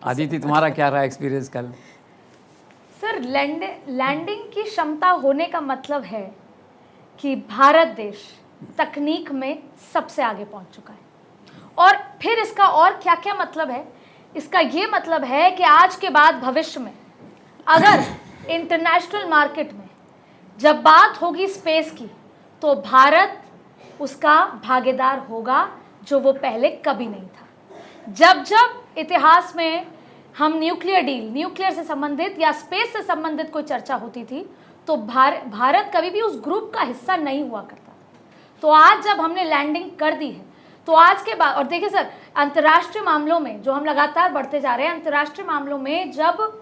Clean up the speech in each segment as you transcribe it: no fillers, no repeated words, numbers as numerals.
अदिति, तुम्हारा क्या रहा एक्सपीरियंस कल? सर, लैंडिंग की क्षमता होने का मतलब है कि भारत देश तकनीक में सबसे आगे पहुंच चुका है। और फिर इसका और क्या क्या मतलब है? इसका ये मतलब है कि आज के बाद भविष्य में अगर इंटरनेशनल मार्केट में जब बात होगी स्पेस की, तो भारत उसका भागीदार होगा, जो वो पहले कभी नहीं था। जब जब इतिहास में हम न्यूक्लियर डील, न्यूक्लियर से संबंधित या स्पेस से संबंधित कोई चर्चा होती थी, तो भारत कभी भी उस ग्रुप का हिस्सा नहीं हुआ करता। तो आज जब हमने लैंडिंग कर दी है, तो आज के बाद, और देखिए सर, अंतर्राष्ट्रीय मामलों में जो हम लगातार बढ़ते जा रहे हैं, अंतर्राष्ट्रीय मामलों में जब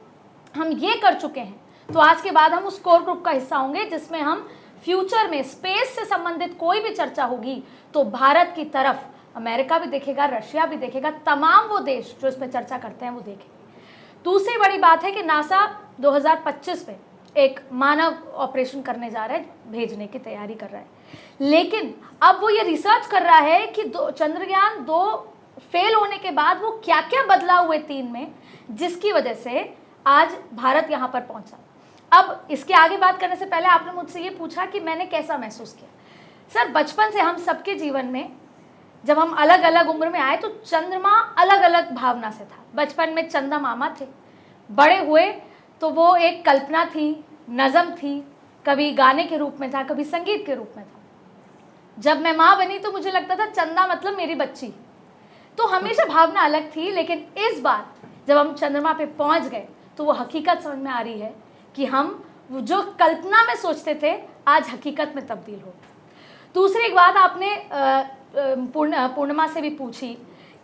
हम ये कर चुके हैं, तो आज के बाद हम उस कोर ग्रुप का हिस्सा होंगे, जिसमें हम फ्यूचर में स्पेस से संबंधित कोई भी चर्चा होगी तो भारत की तरफ अमेरिका भी देखेगा, रशिया भी देखेगा, तमाम वो देश जो इस पर चर्चा करते हैं वो देखेंगे। दूसरी बड़ी बात है कि नासा 2025 में एक मानव ऑपरेशन करने जा रहा है, भेजने की तैयारी कर रहा है। लेकिन अब वो ये रिसर्च कर रहा है कि चंद्रयान 2 फेल होने के बाद वो क्या क्या बदलाव हुए 3 में, जिसकी वजह से आज भारत यहाँ पर पहुँचा। अब इसके आगे बात करने से पहले आपने मुझसे ये पूछा कि मैंने कैसा महसूस किया। सर, बचपन से हम सबके जीवन में जब हम अलग अलग उम्र में आए तो चंद्रमा अलग अलग भावना से था। बचपन में चंदा मामा थे, बड़े हुए तो वो एक कल्पना थी, नज़म थी, कभी गाने के रूप में था, कभी संगीत के रूप में था। जब मैं माँ बनी तो मुझे लगता था चंदा मतलब मेरी बच्ची। तो हमेशा भावना अलग थी, लेकिन इस बार जब हम चंद्रमा पे पहुंच गए तो वो हकीकत समझ में आ रही है कि हम जो कल्पना में सोचते थे आज हकीकत में तब्दील हो। दूसरी एक बात आपने पूर्णिमा से भी पूछी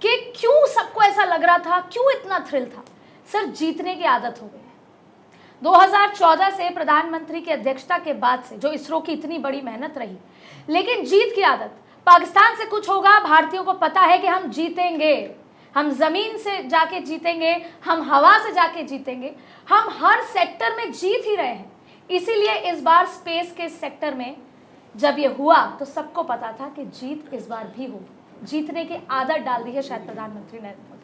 कि क्यों सबको ऐसा लग रहा था, क्यों इतना थ्रिल था। सर, जीतने की आदत हो गई है। 2014 से प्रधानमंत्री की अध्यक्षता के बाद से जो इसरो की इतनी बड़ी मेहनत रही, लेकिन जीत की आदत। पाकिस्तान से कुछ होगा, भारतीयों को पता है कि हम जीतेंगे, हम जमीन से जाके जीतेंगे, हम हवा से जाके जीतेंगे, हम हर सेक्टर में जीत ही रहे हैं। इसीलिए इस बार स्पेस के सेक्टर में जब ये हुआ तो सबको पता था कि जीत इस बार भी होगी। जीतने की आदत डाल दी है शायद प्रधानमंत्री नरेंद्र मोदी।